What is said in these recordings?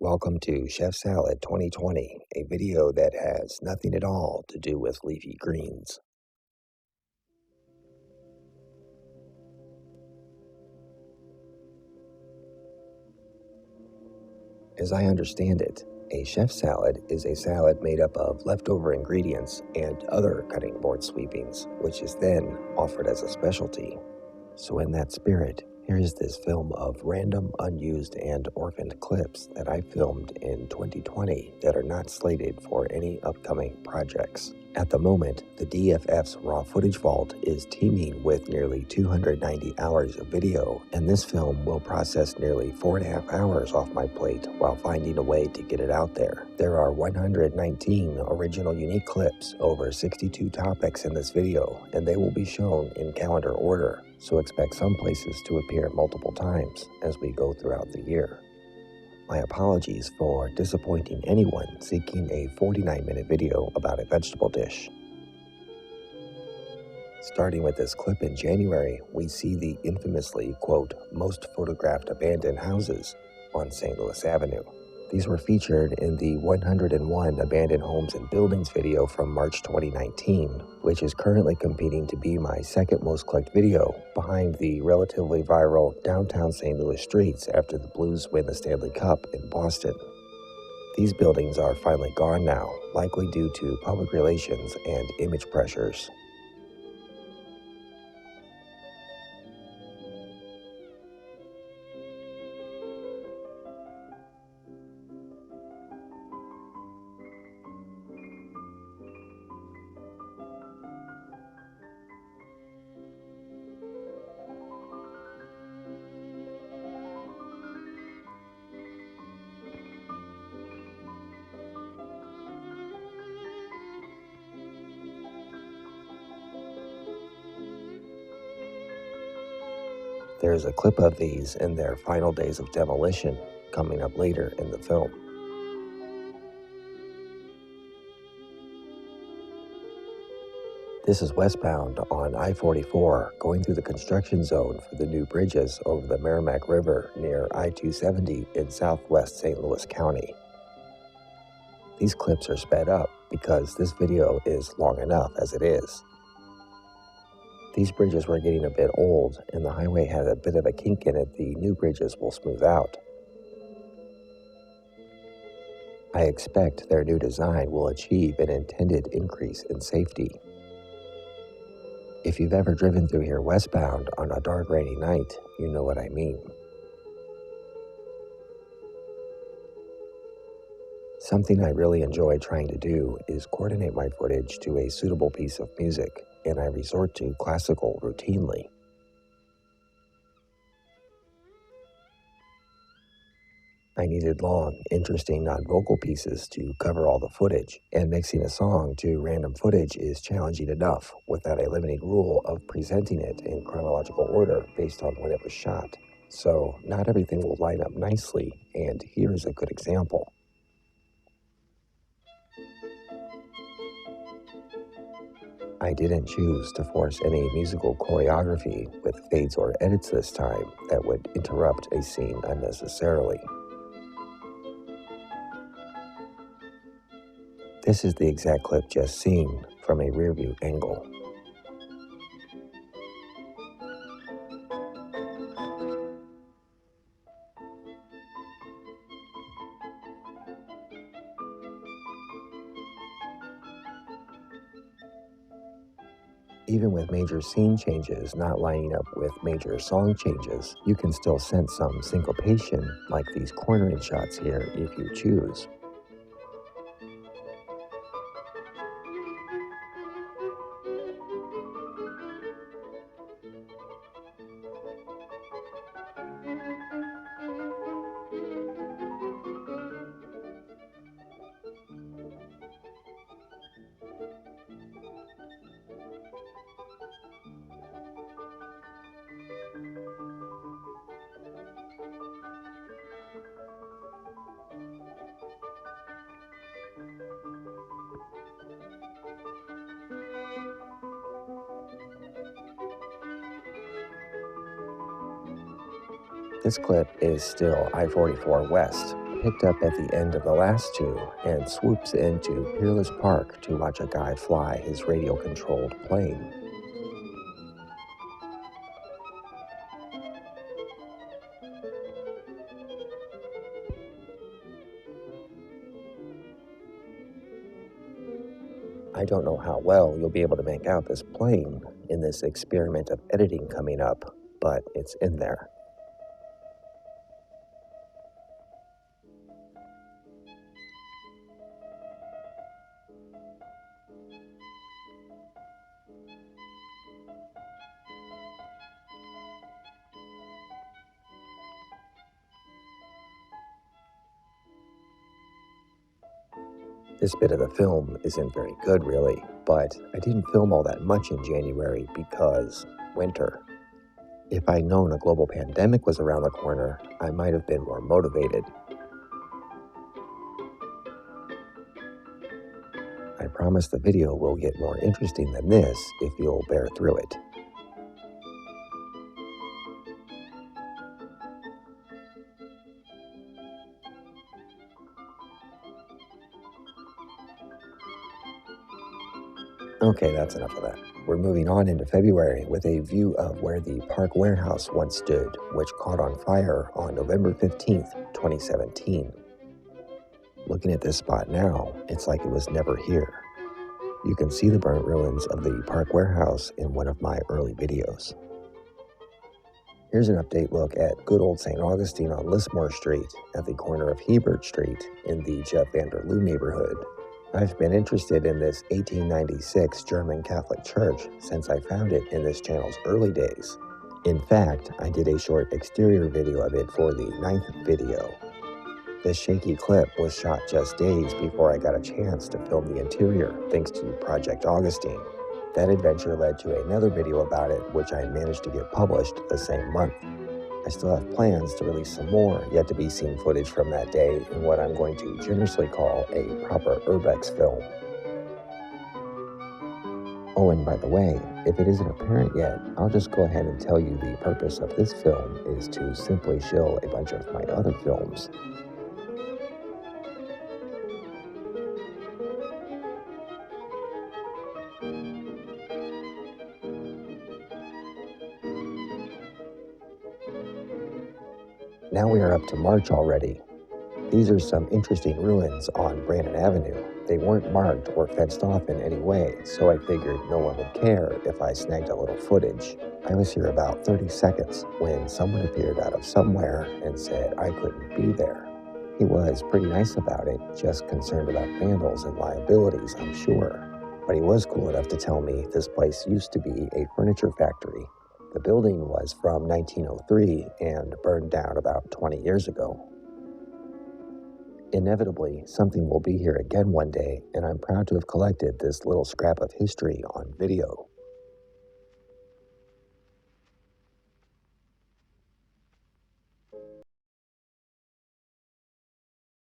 Welcome to Chef Salad 2020, a video that has nothing at all to do with leafy greens. As I understand it, a chef salad is a salad made up of leftover ingredients and other cutting board sweepings, which is then offered as a specialty. So in that spirit, here's this film of random, unused, and orphaned clips that I filmed in 2020 that are not slated for any upcoming projects. At the moment, the DFF's raw footage vault is teeming with nearly 290 hours of video, and this film will process nearly 4.5 hours off my plate while finding a way to get it out there. There are 119 original unique clips over 62 topics in this video, and they will be shown in calendar order, so expect some places to appear multiple times as we go throughout the year. My apologies for disappointing anyone seeking a 49-minute video about a vegetable dish. Starting with this clip in January, we see the infamously, quote, most photographed abandoned houses on St. Louis Avenue. These were featured in the 101 Abandoned Homes and Buildings video from March 2019, which is currently competing to be my second most clicked video, behind the relatively viral downtown St. Louis streets after the Blues win the Stanley Cup in Boston. These buildings are finally gone now, likely due to public relations and image pressures. There is a clip of these in their final days of demolition coming up later in the film. This is westbound on I-44 going through the construction zone for the new bridges over the Meramec River near I-270 in southwest St. Louis County. These clips are sped up because this video is long enough as it is. These bridges were getting a bit old, and the highway had a bit of a kink in it the new bridges will smooth out. I expect their new design will achieve an intended increase in safety. If you've ever driven through here westbound on a dark rainy night, you know what I mean. Something I really enjoy trying to do is coordinate my footage to a suitable piece of music, and I resort to classical routinely. I needed long, interesting non-vocal pieces to cover all the footage, and mixing a song to random footage is challenging enough without a limiting rule of presenting it in chronological order based on when it was shot. So not everything will line up nicely, and here is a good example. I didn't choose to force any musical choreography with fades or edits this time that would interrupt a scene unnecessarily. This is the exact clip just seen from a rear-view angle. Even with major scene changes not lining up with major song changes, you can still sense some syncopation like these cornering shots here if you choose. This clip is still I-44 West, picked up at the end of the last two and swoops into Peerless Park to watch a guy fly his radio-controlled plane. I don't know how well you'll be able to make out this plane in this experiment of editing coming up, but it's in there. This bit of the film isn't very good, really, but I didn't film all that much in January because winter. If I'd known a global pandemic was around the corner, I might have been more motivated. I promise the video will get more interesting than this if you'll bear through it. Okay, that's enough of that. We're moving on into February with a view of where the Park Warehouse once stood, which caught on fire on November 15th, 2017. Looking at this spot now, it's like it was never here. You can see the burnt ruins of the Park Warehouse in one of my early videos. Here's an update look at good old St. Augustine on Lismore Street at the corner of Hebert Street in the Jeff Vanderloo neighborhood. I've been interested in this 1896 German Catholic church since I found it in this channel's early days. In fact, I did a short exterior video of it for the 9th video. This shaky clip was shot just days before I got a chance to film the interior thanks to Project Augustine. That adventure led to another video about it, which I managed to get published the same month. I still have plans to release some more yet to be seen footage from that day in what I'm going to generously call a proper Urbex film. Oh, and by the way, if it isn't apparent yet, I'll just go ahead and tell you the purpose of this film is to simply shill a bunch of my other films. Now we are up to March already. These are some interesting ruins on Brannon Avenue. They weren't marked or fenced off in any way, so I figured no one would care if I snagged a little footage. I was here about 30 seconds when someone appeared out of somewhere and said I couldn't be there. He was pretty nice about it, just concerned about vandals and liabilities, I'm sure. But he was cool enough to tell me this place used to be a furniture factory. The building was from 1903 and burned down about 20 years ago. Inevitably, something will be here again one day, and I'm proud to have collected this little scrap of history on video.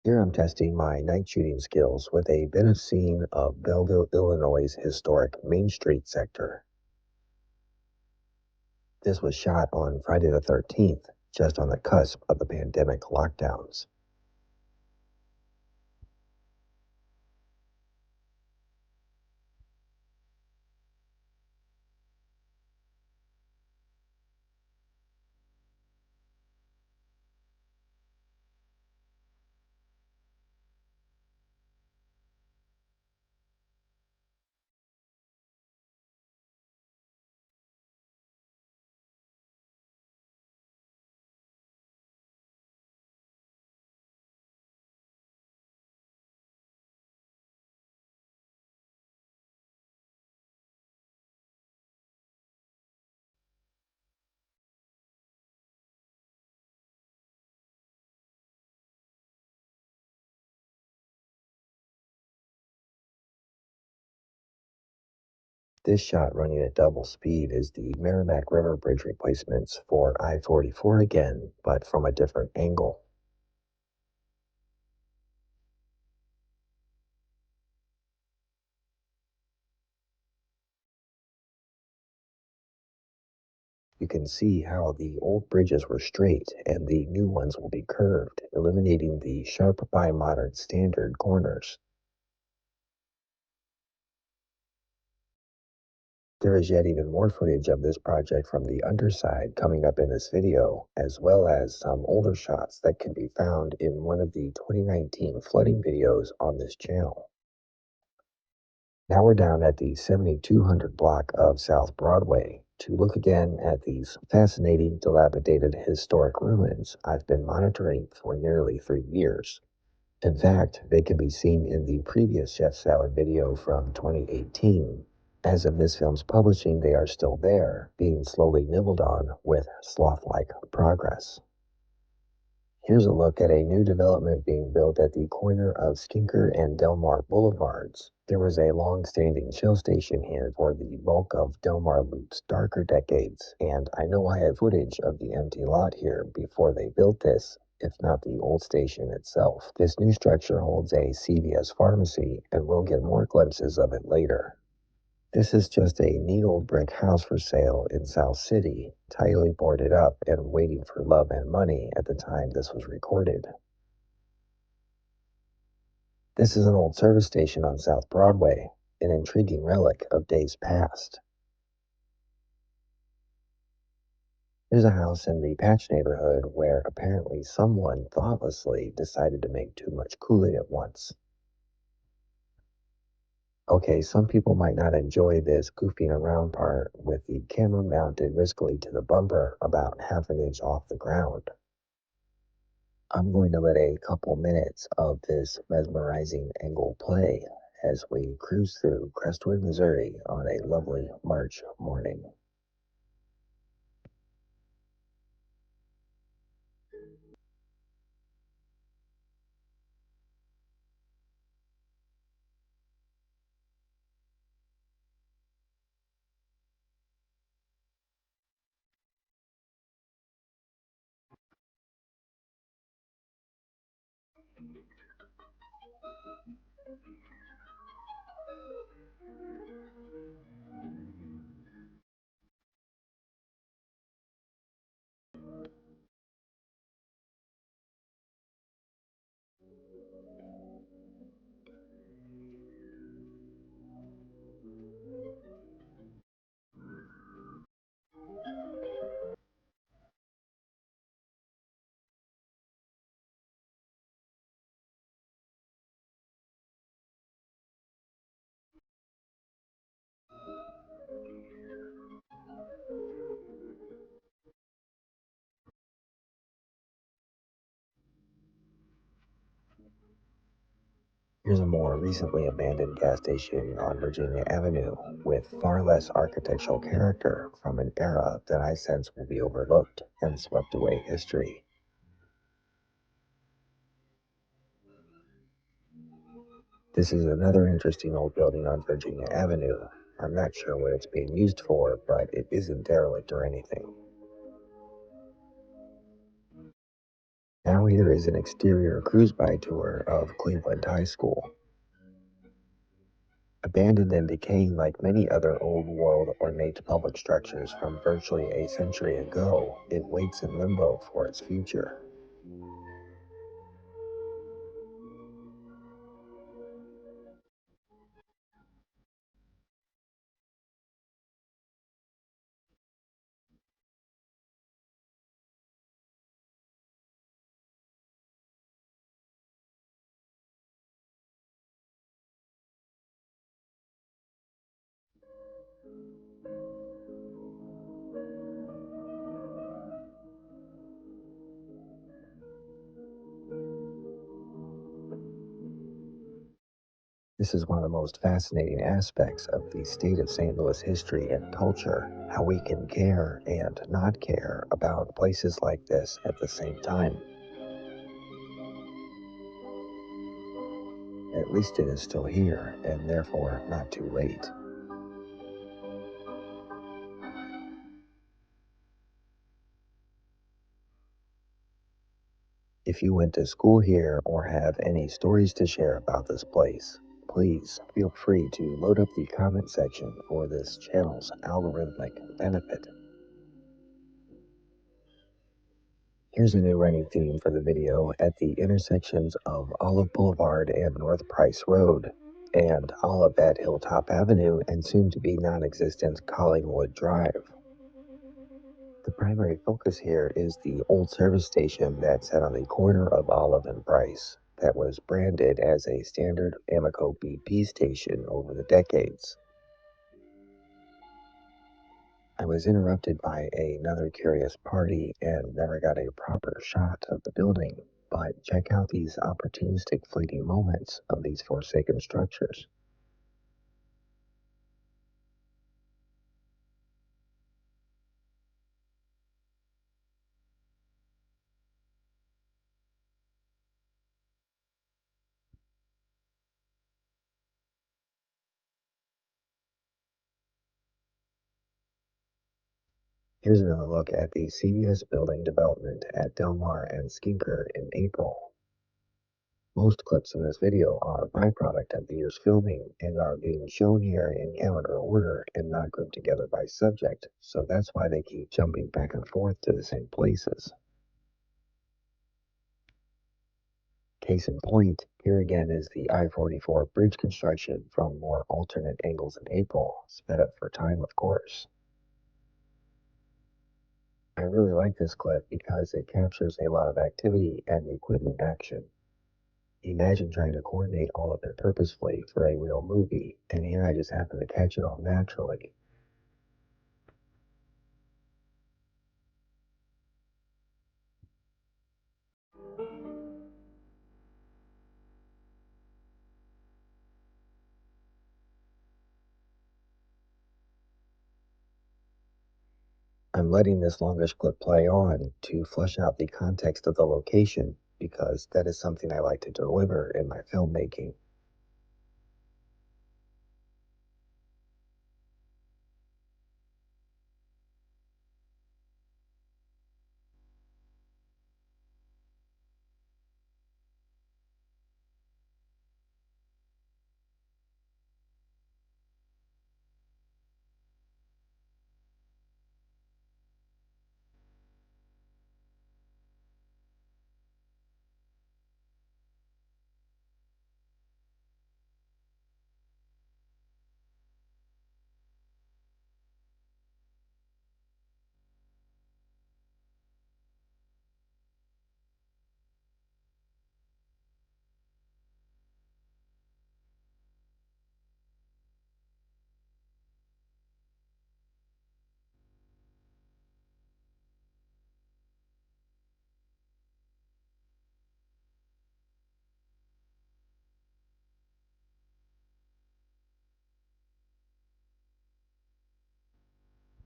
Here I'm testing my night shooting skills with a bit of scene of Belleville, Illinois' historic Main Street sector. This was shot on Friday the 13th, just on the cusp of the pandemic lockdowns. This shot running at double speed is the Meramec River Bridge replacements for I-44 again, but from a different angle. You can see how the old bridges were straight and the new ones will be curved, eliminating the sharp by modern standard corners. There is yet even more footage of this project from the underside coming up in this video, as well as some older shots that can be found in one of the 2019 flooding videos on this channel. Now we're down at the 7200 block of South Broadway to look again at these fascinating, dilapidated historic ruins I've been monitoring for nearly 3 years. In fact, they can be seen in the previous Chef Salad video from 2018. As of this film's publishing, they are still there, being slowly nibbled on with sloth-like progress. Here's a look at a new development being built at the corner of Skinker and Delmar Boulevards. There was a long-standing Shell station here for the bulk of Delmar Loop's darker decades, and I know I have footage of the empty lot here before they built this, if not the old station itself. This new structure holds a CVS pharmacy, and we'll get more glimpses of it later. This is just a neat old brick house for sale in South City, tightly boarded up and waiting for love and money at the time this was recorded. This is an old service station on South Broadway, an intriguing relic of days past. There's a house in the Patch neighborhood where apparently someone thoughtlessly decided to make too much Kool-Aid at once. Okay, some people might not enjoy this goofing around part with the camera mounted riskily to the bumper about half an inch off the ground. I'm going to let a couple minutes of this mesmerizing angle play as we cruise through Crestwood, Missouri on a lovely March morning. Here's a more recently abandoned gas station on Virginia Avenue with far less architectural character from an era that I sense will be overlooked and swept away history. This is another interesting old building on Virginia Avenue. I'm not sure what it's being used for, but it isn't derelict or anything. Now here is an exterior cruise-by tour of Cleveland High School. Abandoned and decaying like many other old-world ornate public structures from virtually a century ago, it waits in limbo for its future. This is one of the most fascinating aspects of the state of St. Louis history and culture, how we can care and not care about places like this at the same time. At least it is still here, and therefore not too late. If you went to school here or have any stories to share about this place, please feel free to load up the comment section for this channel's algorithmic benefit. Here's a new running theme for the video at the intersections of Olive Boulevard and North Price Road, and Olivette Hilltop Avenue and soon-to-be non-existent Collingwood Drive. The primary focus here is the old service station that sat on the corner of Olive and Price that was branded as a standard Amocco BP station over the decades. I was interrupted by another curious party and never got a proper shot of the building, but check out these opportunistic fleeting moments of these forsaken structures. Here's another look at the CVS building development at Delmar and Skinker in April. Most clips in this video are a byproduct of the year's filming and are being shown here in calendar order and not grouped together by subject, so that's why they keep jumping back and forth to the same places. Case in point, here again is the I-44 bridge construction from more alternate angles in April, sped up for time, of course. I really like this clip because it captures a lot of activity and equipment action. Imagine trying to coordinate all of it purposefully for a real movie, and here I just happen to catch it all naturally. I'm letting this longish clip play on to flesh out the context of the location because that is something I like to deliver in my filmmaking.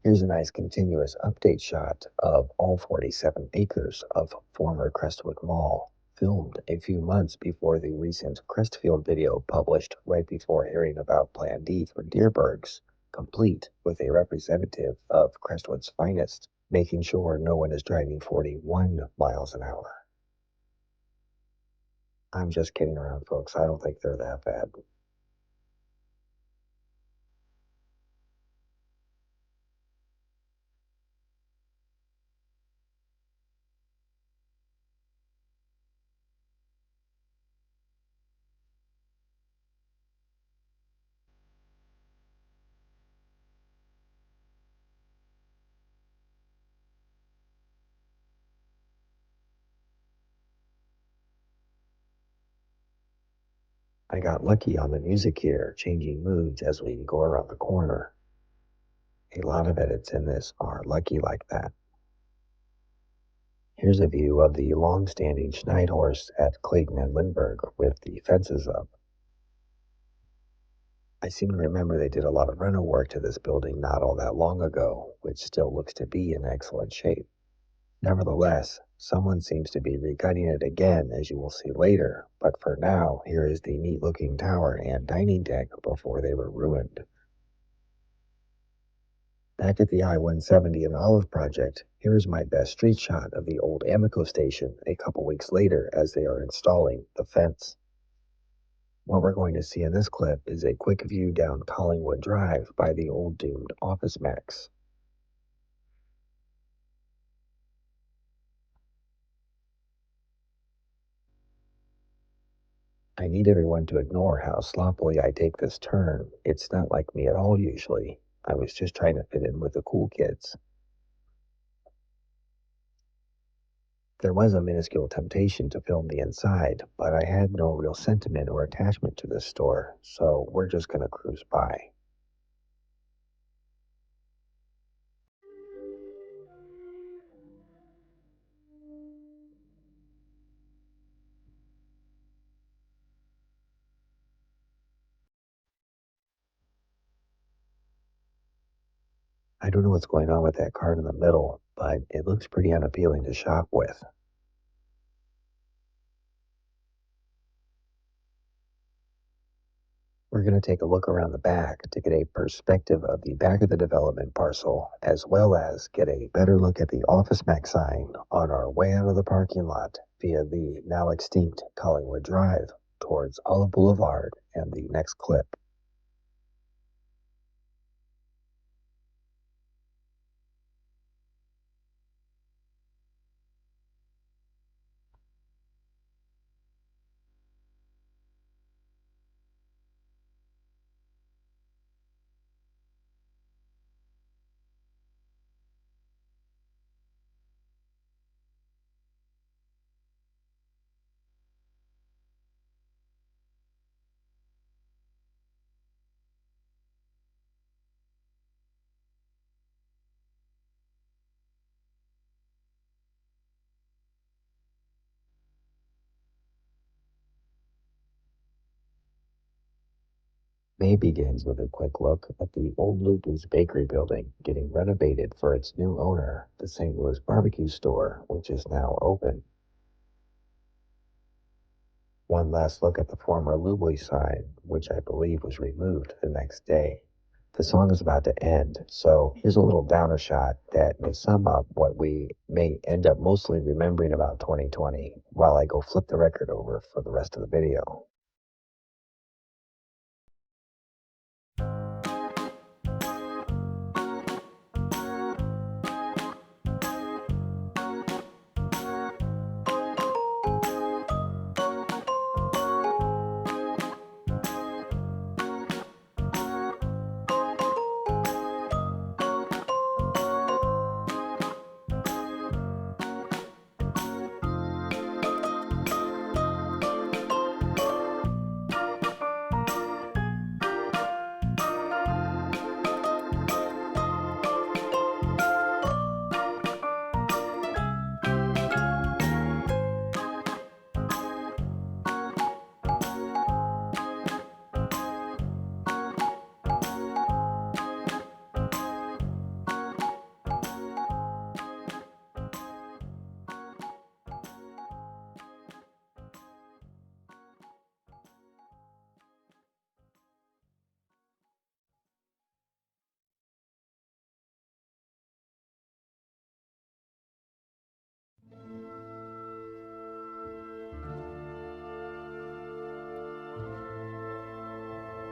Here's a nice continuous update shot of all 47 acres of former Crestwood Mall, filmed a few months before the recent Crestfield video published right before hearing about Plan D for Deerbergs, complete with a representative of Crestwood's finest, making sure no one is driving 41 miles an hour. I'm just kidding around, folks. I don't think they're that bad. I got lucky on the music here, changing moods as we go around the corner. A lot of edits in this are lucky like that. Here's a view of the long-standing Schneithorst at Clayton and Lindbergh with the fences up. I seem to remember they did a lot of reno work to this building not all that long ago, which still looks to be in excellent shape. Nevertheless, someone seems to be regutting it again, as you will see later, but for now, here is the neat-looking tower and dining deck before they were ruined. Back at the I-170 and Olive project, here is my best street shot of the old Amocco station a couple weeks later as they are installing the fence. What we're going to see in this clip is a quick view down Collingwood Drive by the old doomed Office Max. I need everyone to ignore how sloppily I take this turn. It's not like me at all usually. I was just trying to fit in with the cool kids. There was a minuscule temptation to film the inside, but I had no real sentiment or attachment to this store, so we're just gonna cruise by. I don't know what's going on with that card in the middle, but it looks pretty unappealing to shop with. We're going to take a look around the back to get a perspective of the back of the development parcel, as well as get a better look at the Office Max sign on our way out of the parking lot via the now extinct Collingwood Drive towards Olive Boulevard and the next clip. May begins with a quick look at the old Lupin's Bakery building getting renovated for its new owner, the St. Louis barbecue store, which is now open. One last look at the former Lubeley sign, which I believe was removed the next day. The song is about to end, so here's a little downer shot that may sum up what we may end up mostly remembering about 2020 while I go flip the record over for the rest of the video.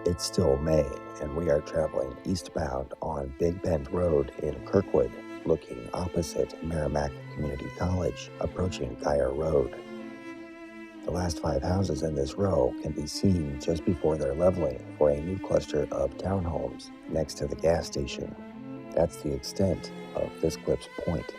It's still May, and we are traveling eastbound on Big Bend Road in Kirkwood, looking opposite Meramec Community College, approaching Geyer Road. The last 5 houses in this row can be seen just before they're leveling for a new cluster of townhomes next to the gas station. That's the extent of this clip's point.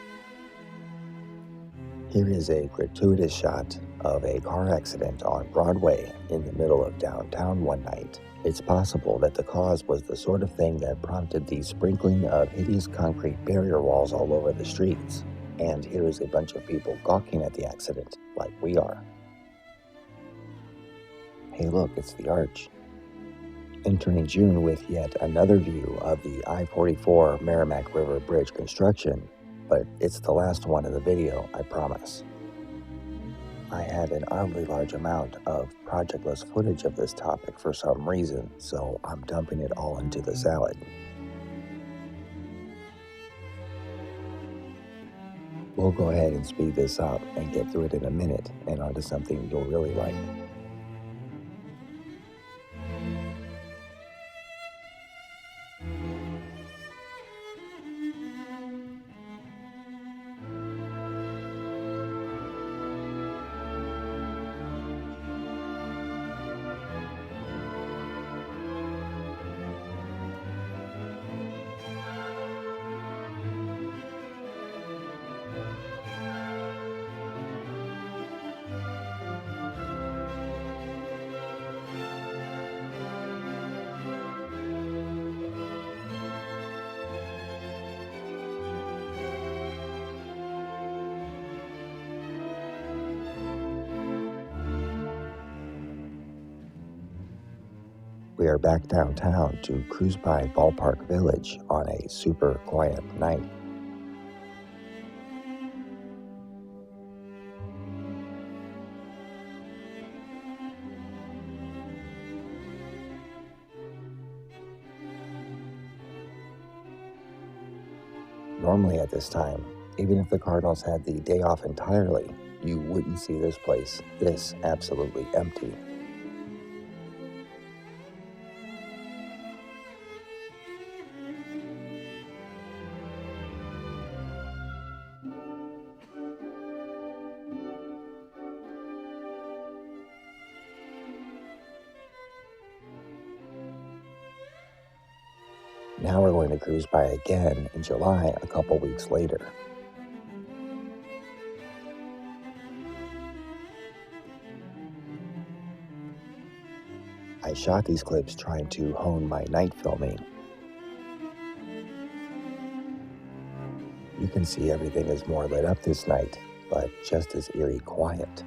Here is a gratuitous shot of a car accident on Broadway in the middle of downtown one night. It's possible that the cause was the sort of thing that prompted the sprinkling of hideous concrete barrier walls all over the streets. And here is a bunch of people gawking at the accident, like we are. Hey look, it's the arch. Entering June with yet another view of the I-44 Meramec River Bridge construction, but it's the last one in the video, I promise. I had an oddly large amount of projectless footage of this topic for some reason, so I'm dumping it all into the salad. We'll go ahead and speed this up and get through it in a minute and onto something you'll really like. We are back downtown to cruise by Ballpark Village on a super quiet night. Normally at this time, even if the Cardinals had the day off entirely, you wouldn't see this place this absolutely empty. Now we're going to cruise by again in July a couple weeks later. I shot these clips trying to hone my night filming. You can see everything is more lit up this night, but just as eerie quiet.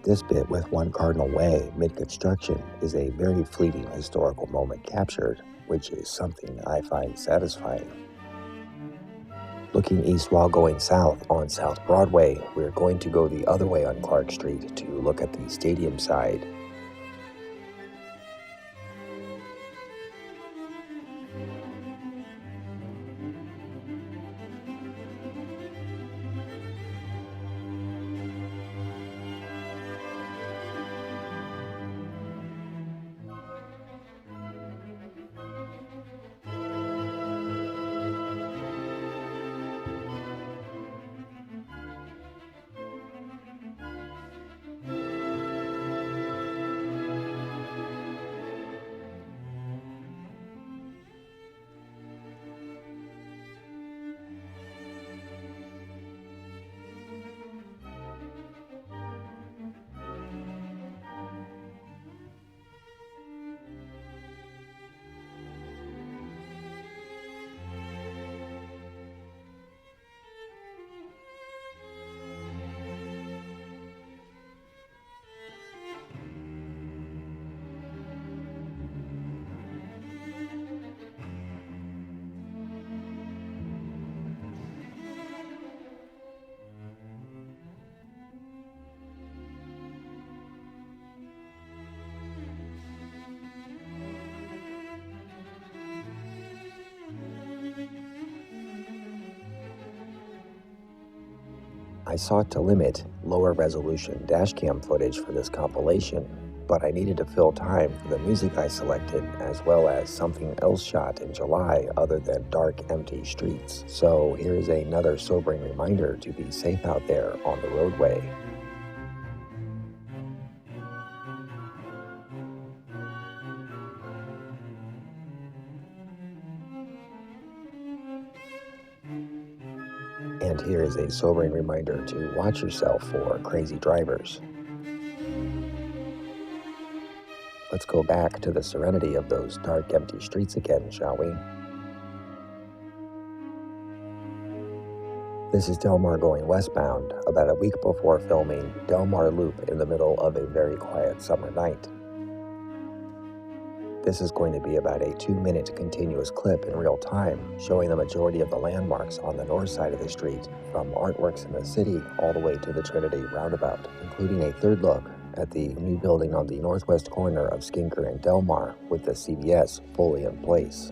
This bit with One Cardinal Way mid-construction is a very fleeting historical moment captured, which is something I find satisfying. Looking east while going south on South Broadway, we're going to go the other way on Clark Street to look at the stadium side. I sought to limit lower resolution dashcam footage for this compilation, but I needed to fill time for the music I selected as well as something else shot in July other than dark, empty streets. So here's another sobering reminder to be safe out there on the roadway. And here is a sobering reminder to watch yourself for crazy drivers. Let's go back to the serenity of those dark, empty streets again, shall we? This is Delmar going westbound, about a week before filming Delmar Loop in the middle of a very quiet summer night. This is going to be about a 2-minute continuous clip in real time, showing the majority of the landmarks on the north side of the street, from artworks in the city all the way to the Trinity roundabout, including a third look at the new building on the northwest corner of Skinker and Delmar, with the CVS fully in place.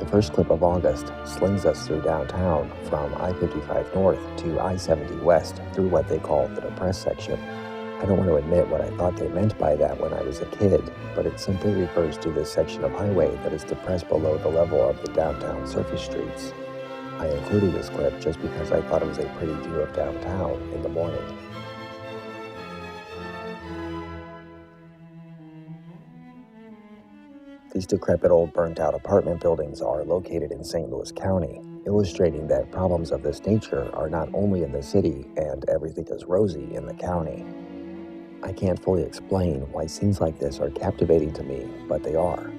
The first clip of August slings us through downtown from I-55 North to I-70 West through what they call the depressed section. I don't want to admit what I thought they meant by that when I was a kid, but it simply refers to this section of highway that is depressed below the level of the downtown surface streets. I included this clip just because I thought it was a pretty view of downtown in the morning. These decrepit old burnt-out apartment buildings are located in St. Louis County, illustrating that problems of this nature are not only in the city and everything is rosy in the county. I can't fully explain why scenes like this are captivating to me, but they are.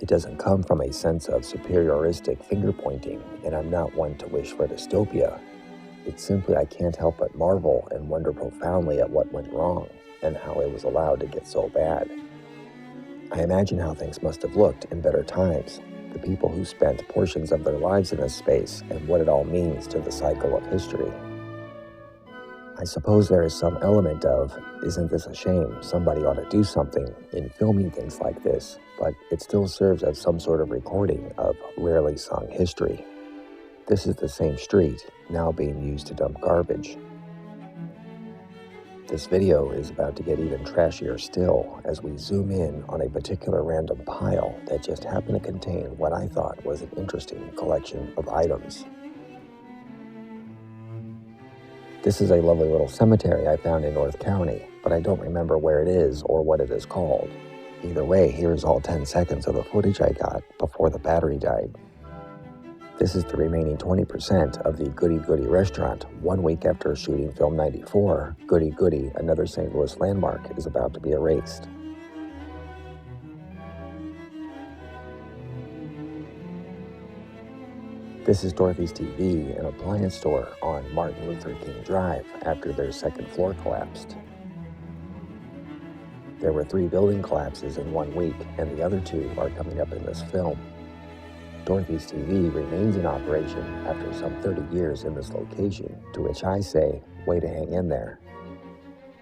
It doesn't come from a sense of superioristic finger-pointing, and I'm not one to wish for dystopia. It's simply I can't help but marvel and wonder profoundly at what went wrong, and how it was allowed to get so bad. I imagine how things must have looked in better times, the people who spent portions of their lives in this space, and what it all means to the cycle of history. I suppose there is some element of, isn't this a shame, somebody ought to do something in filming things like this, but it still serves as some sort of recording of rarely sung history. This is the same street, now being used to dump garbage. This video is about to get even trashier still as we zoom in on a particular random pile that just happened to contain what I thought was an interesting collection of items. This is a lovely little cemetery I found in North County, but I don't remember where it is or what it is called. Either way, here's all 10 seconds of the footage I got before the battery died. This is the remaining 20% of the Goody restaurant 1 week after shooting film 94. Goody, another St. Louis landmark, is about to be erased. This is Dorothy's TV, an appliance store on Martin Luther King Drive after their second floor collapsed. There were 3 building collapses in 1 week, and the other 2 are coming up in this film. Dorothy's TV remains in operation after some 30 years in this location, to which I say, way to hang in there.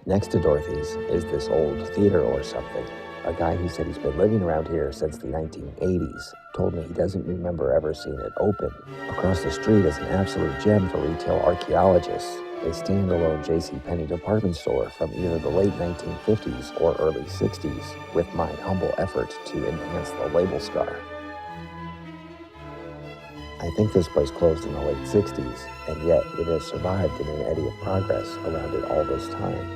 Next to Dorothy's is this old theater or something. A guy who said he's been living around here since the 1980s told me he doesn't remember ever seeing it open. Across the street is an absolute gem for retail archaeologists, a standalone JCPenney department store from either the late 1950s or early 60s, with my humble effort to enhance the label scar. I think this place closed in the late 60s, and yet it has survived in an eddy of progress around it all this time.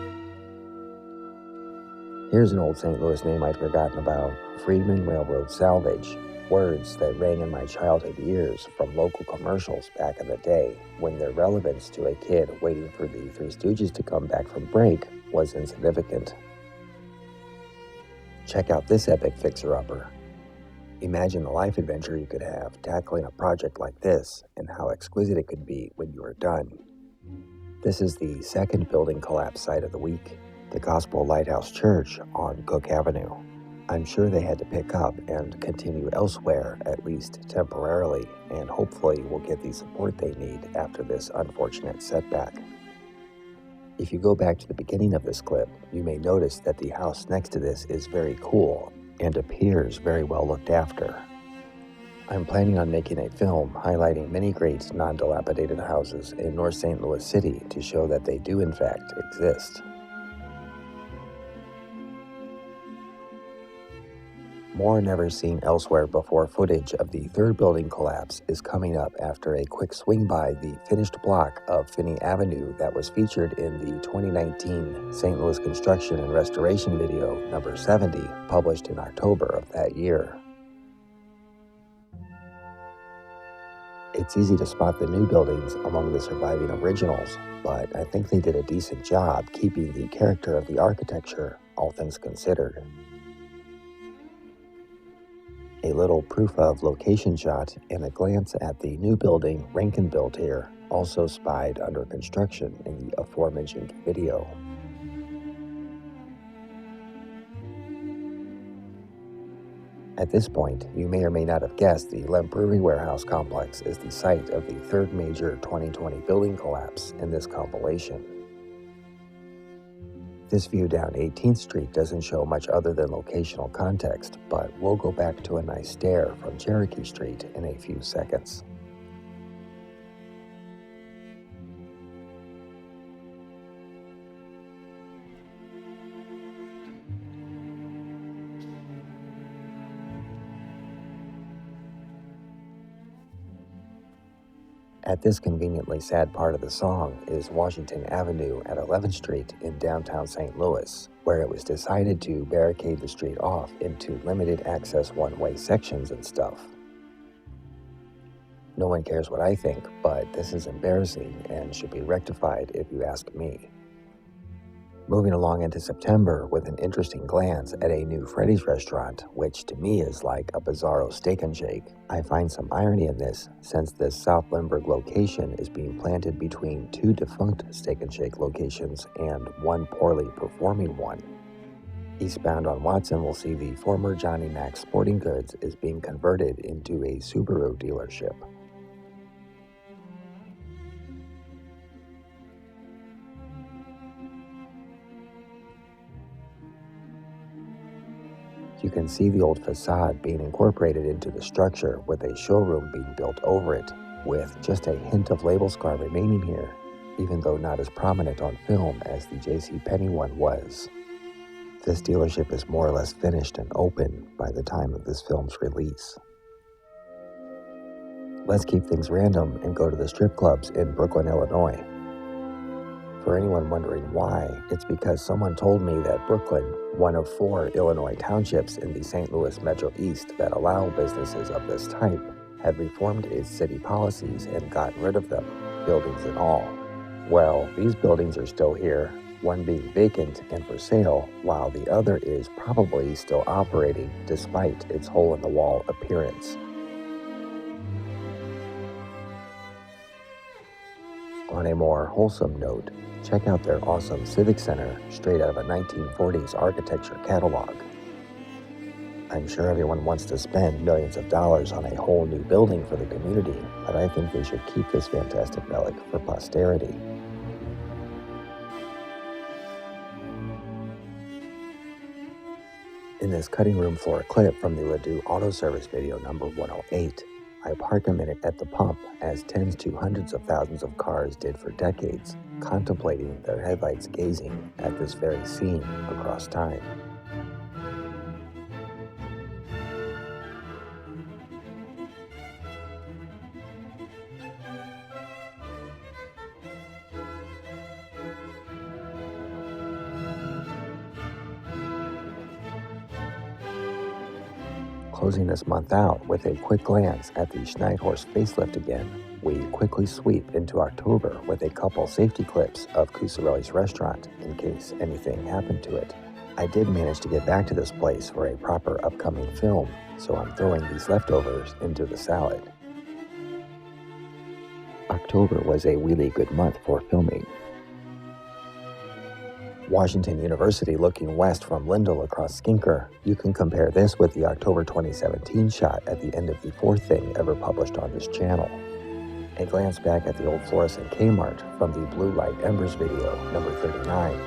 Here's an old St. Louis name I'd forgotten about, Freedman Railroad Salvage, words that rang in my childhood years from local commercials back in the day, when their relevance to a kid waiting for the Three Stooges to come back from break was insignificant. Check out this epic fixer-upper. Imagine the life adventure you could have tackling a project like this, and how exquisite it could be when you are done. This is the second building collapse site of the week, the Gospel Lighthouse Church on Cook Avenue. I'm sure they had to pick up and continue elsewhere, at least temporarily, and hopefully will get the support they need after this unfortunate setback. If you go back to the beginning of this clip, you may notice that the house next to this is very cool and appears very well looked after. I'm planning on making a film highlighting many great non-dilapidated houses in North St. Louis City to show that they do in fact exist. More never seen elsewhere before footage of the third building collapse is coming up after a quick swing by the finished block of Finney Avenue that was featured in the 2019 St. Louis Construction and Restoration video number 70, published in October of that year. It's easy to spot the new buildings among the surviving originals, but I think they did a decent job keeping the character of the architecture, all things considered. A little proof of location shot and a glance at the new building Rankin built here, also spied under construction in the aforementioned video. At this point, you may or may not have guessed the Lemp Brewery Warehouse complex is the site of the third major 2020 building collapse in this compilation. This view down 18th Street doesn't show much other than locational context, but we'll go back to a nice stare from Cherokee Street in a few seconds. At this conveniently sad part of the song is Washington Avenue at 11th Street in downtown St. Louis, where it was decided to barricade the street off into limited access one-way sections and stuff. No one cares what I think, but this is embarrassing and should be rectified if you ask me. Moving along into September with an interesting glance at a new Freddy's restaurant, which to me is like a bizarro steak and shake. I find some irony in this, since this South Lindbergh location is being planted between two defunct steak and shake locations and one poorly performing one. Eastbound on Watson will see the former Johnny Mac Sporting Goods is being converted into a Subaru dealership. You can see the old facade being incorporated into the structure with a showroom being built over it, with just a hint of label scar remaining here, even though not as prominent on film as the JCPenney one was. This dealership is more or less finished and open by the time of this film's release. Let's keep things random and go to the strip clubs in Brooklyn, Illinois. For anyone wondering why, it's because someone told me that Brooklyn, one of 4 Illinois townships in the St. Louis Metro East that allow businesses of this type, had reformed its city policies and gotten rid of them, buildings and all. Well, these buildings are still here, one being vacant and for sale, while the other is probably still operating despite its hole-in-the-wall appearance. On a more wholesome note, check out their awesome Civic Center straight out of a 1940s architecture catalog. I'm sure everyone wants to spend millions of dollars on a whole new building for the community, but I think they should keep this fantastic relic for posterity. In this cutting room floor clip from the Ladue Auto Service video number 108, I park a minute at the pump as tens to hundreds of thousands of cars did for decades, contemplating their headlights gazing at this very scene across time. Closing this month out with a quick glance at the Schneithorst facelift again, we quickly sweep into October with a couple safety clips of Cusarelli's restaurant in case anything happened to it. I did manage to get back to this place for a proper upcoming film, so I'm throwing these leftovers into the salad. October was a really good month for filming. Washington University looking west from Lindell across Skinker. You can compare this with the October 2017 shot at the end of the 4th thing ever published on this channel. A glance back at the old fluorescent Kmart from the Blue Light Embers video, number 39.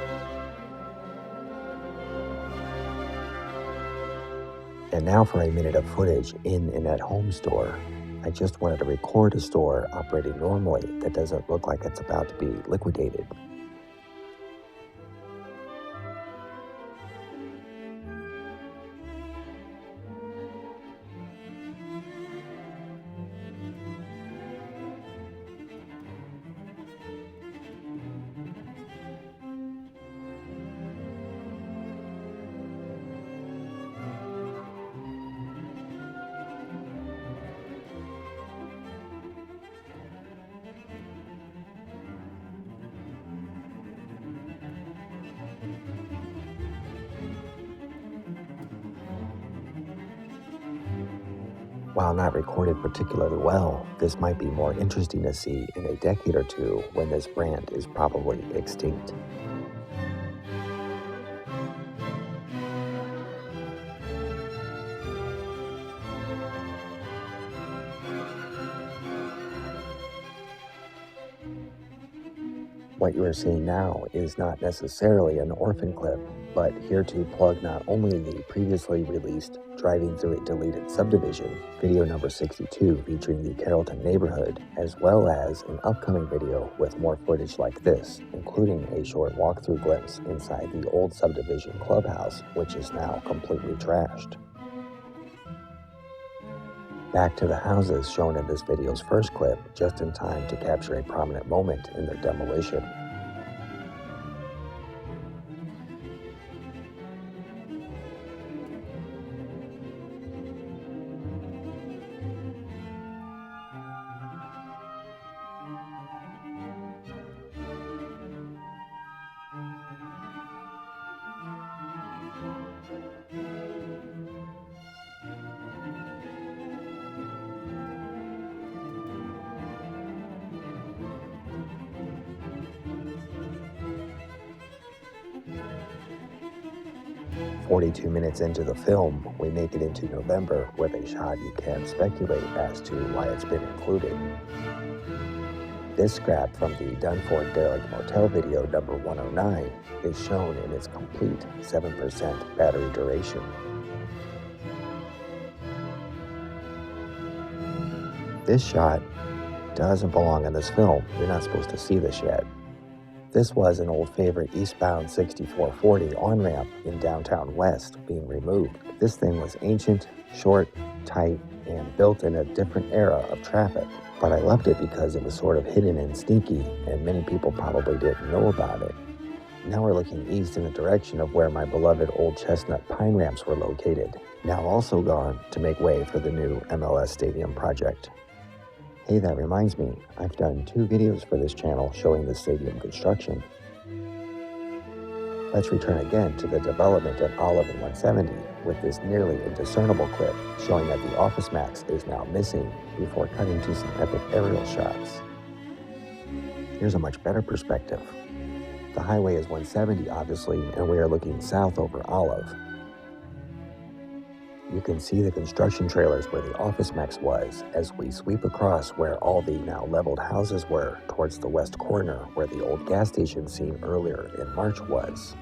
And now for a minute of footage in an at-home store. I just wanted to record a store operating normally that doesn't look like it's about to be liquidated. While not recorded particularly well, this might be more interesting to see in a decade or two when this brand is probably extinct. What you are seeing now is not necessarily an orphan clip, but here to plug not only the previously released Driving Through a Deleted Subdivision, video number 62 featuring the Carrollton neighborhood, as well as an upcoming video with more footage like this, including a short walkthrough glimpse inside the old subdivision clubhouse, which is now completely trashed. Back to the houses shown in this video's first clip, just in time to capture a prominent moment in their demolition. "42 minutes into the film, we make it into November with a shot you can speculate as to why it's been included. This scrap from the Dunford Derelict Motel video number 109 is shown in its complete 7% battery duration. This shot doesn't belong in this film. You're not supposed to see this yet. This was an old favorite eastbound 6440 on-ramp in downtown West being removed. This thing was ancient, short, tight, and built in a different era of traffic. But I loved it because it was sort of hidden and sneaky, and many people probably didn't know about it. Now we're looking east in the direction of where my beloved old chestnut pine ramps were located, now also gone to make way for the new MLS Stadium project. Hey, that reminds me, I've done 2 videos for this channel showing the stadium construction. Let's return again to the development at Olive and 170 with this nearly indiscernible clip showing that the Office Max is now missing before cutting to some epic aerial shots. Here's a much better perspective. The highway is 170 obviously, and we are looking south over Olive. You can see the construction trailers where the Office Max was as we sweep across where all the now leveled houses were towards the west corner where the old gas station seen earlier in March was.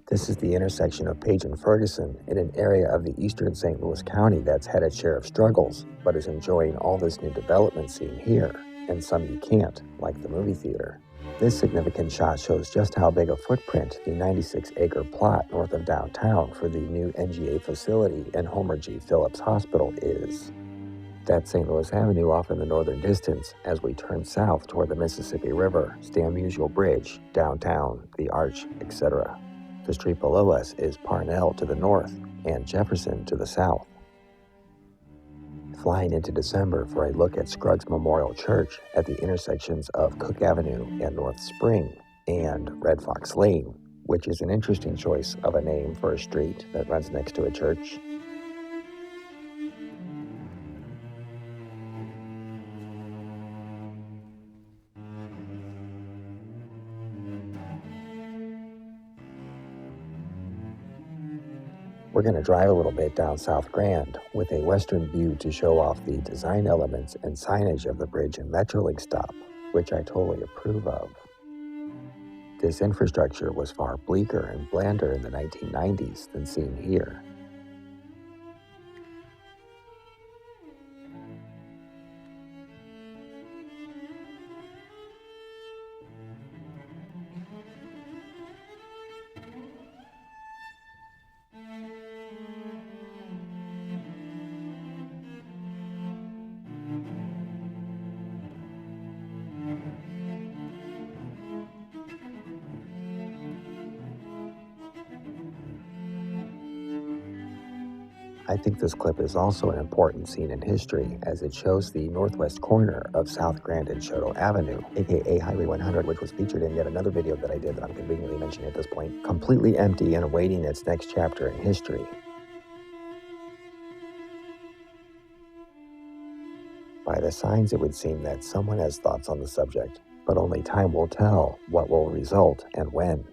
This is the intersection of Page and Ferguson in an area of the eastern St. Louis County that's had its share of struggles, but is enjoying all this new development seen here, and some you can't, like the movie theater. This significant shot shows just how big a footprint the 96-acre plot north of downtown for the new NGA facility and Homer G. Phillips Hospital is. That's St. Louis Avenue off in the northern distance as we turn south toward the Mississippi River, Stamusial Bridge, downtown, the Arch, etc. The street below us is Parnell to the north and Jefferson to the south. Flying into December for a look at Scruggs Memorial Church at the intersections of Cook Avenue and North Spring and Red Fox Lane, which is an interesting choice of a name for a street that runs next to a church. We're going to drive a little bit down South Grand with a western view to show off the design elements and signage of the bridge and Metrolink stop, which I totally approve of. This infrastructure was far bleaker and blander in the 1990s than seen here. I think this clip is also an important scene in history as it shows the northwest corner of South Grand and Choteau Avenue, aka Highway 100, which was featured in yet another video that I did that I'm conveniently mentioning at this point, completely empty and awaiting its next chapter in history. By the signs, it would seem that someone has thoughts on the subject, but only time will tell what will result and when.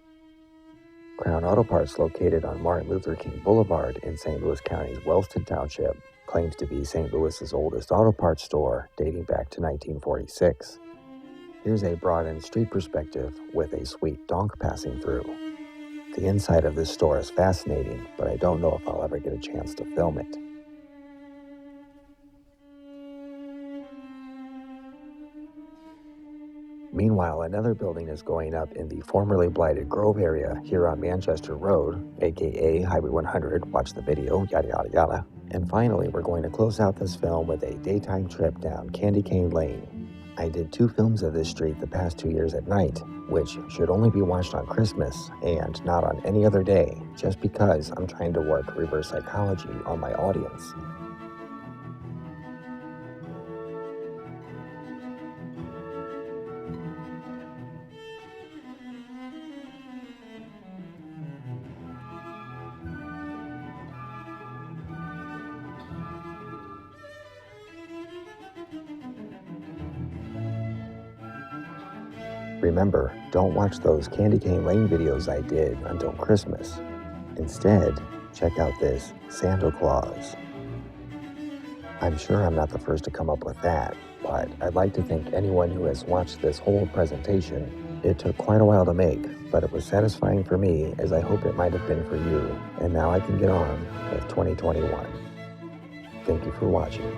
Crown Auto Parts, located on Martin Luther King Boulevard in St. Louis County's Wellston Township, claims to be St. Louis's oldest auto parts store, dating back to 1946. Here's a broad-end street perspective with a sweet donk passing through. The inside of this store is fascinating, but I don't know if I'll ever get a chance to film it. Meanwhile, another building is going up in the formerly blighted Grove area here on Manchester Road, aka Highway 100, watch the video, yada yada yada. And finally, we're going to close out this film with a daytime trip down Candy Cane Lane. I did 2 films of this street the past 2 years at night, which should only be watched on Christmas and not on any other day, just because I'm trying to work reverse psychology on my audience. Remember, don't watch those Candy Cane Lane videos I did until Christmas. Instead, check out this Santa Claus. I'm sure I'm not the first to come up with that, but I'd like to thank anyone who has watched this whole presentation. It took quite a while to make, but it was satisfying for me, as I hope it might have been for you, and now I can get on with 2021. Thank you for watching.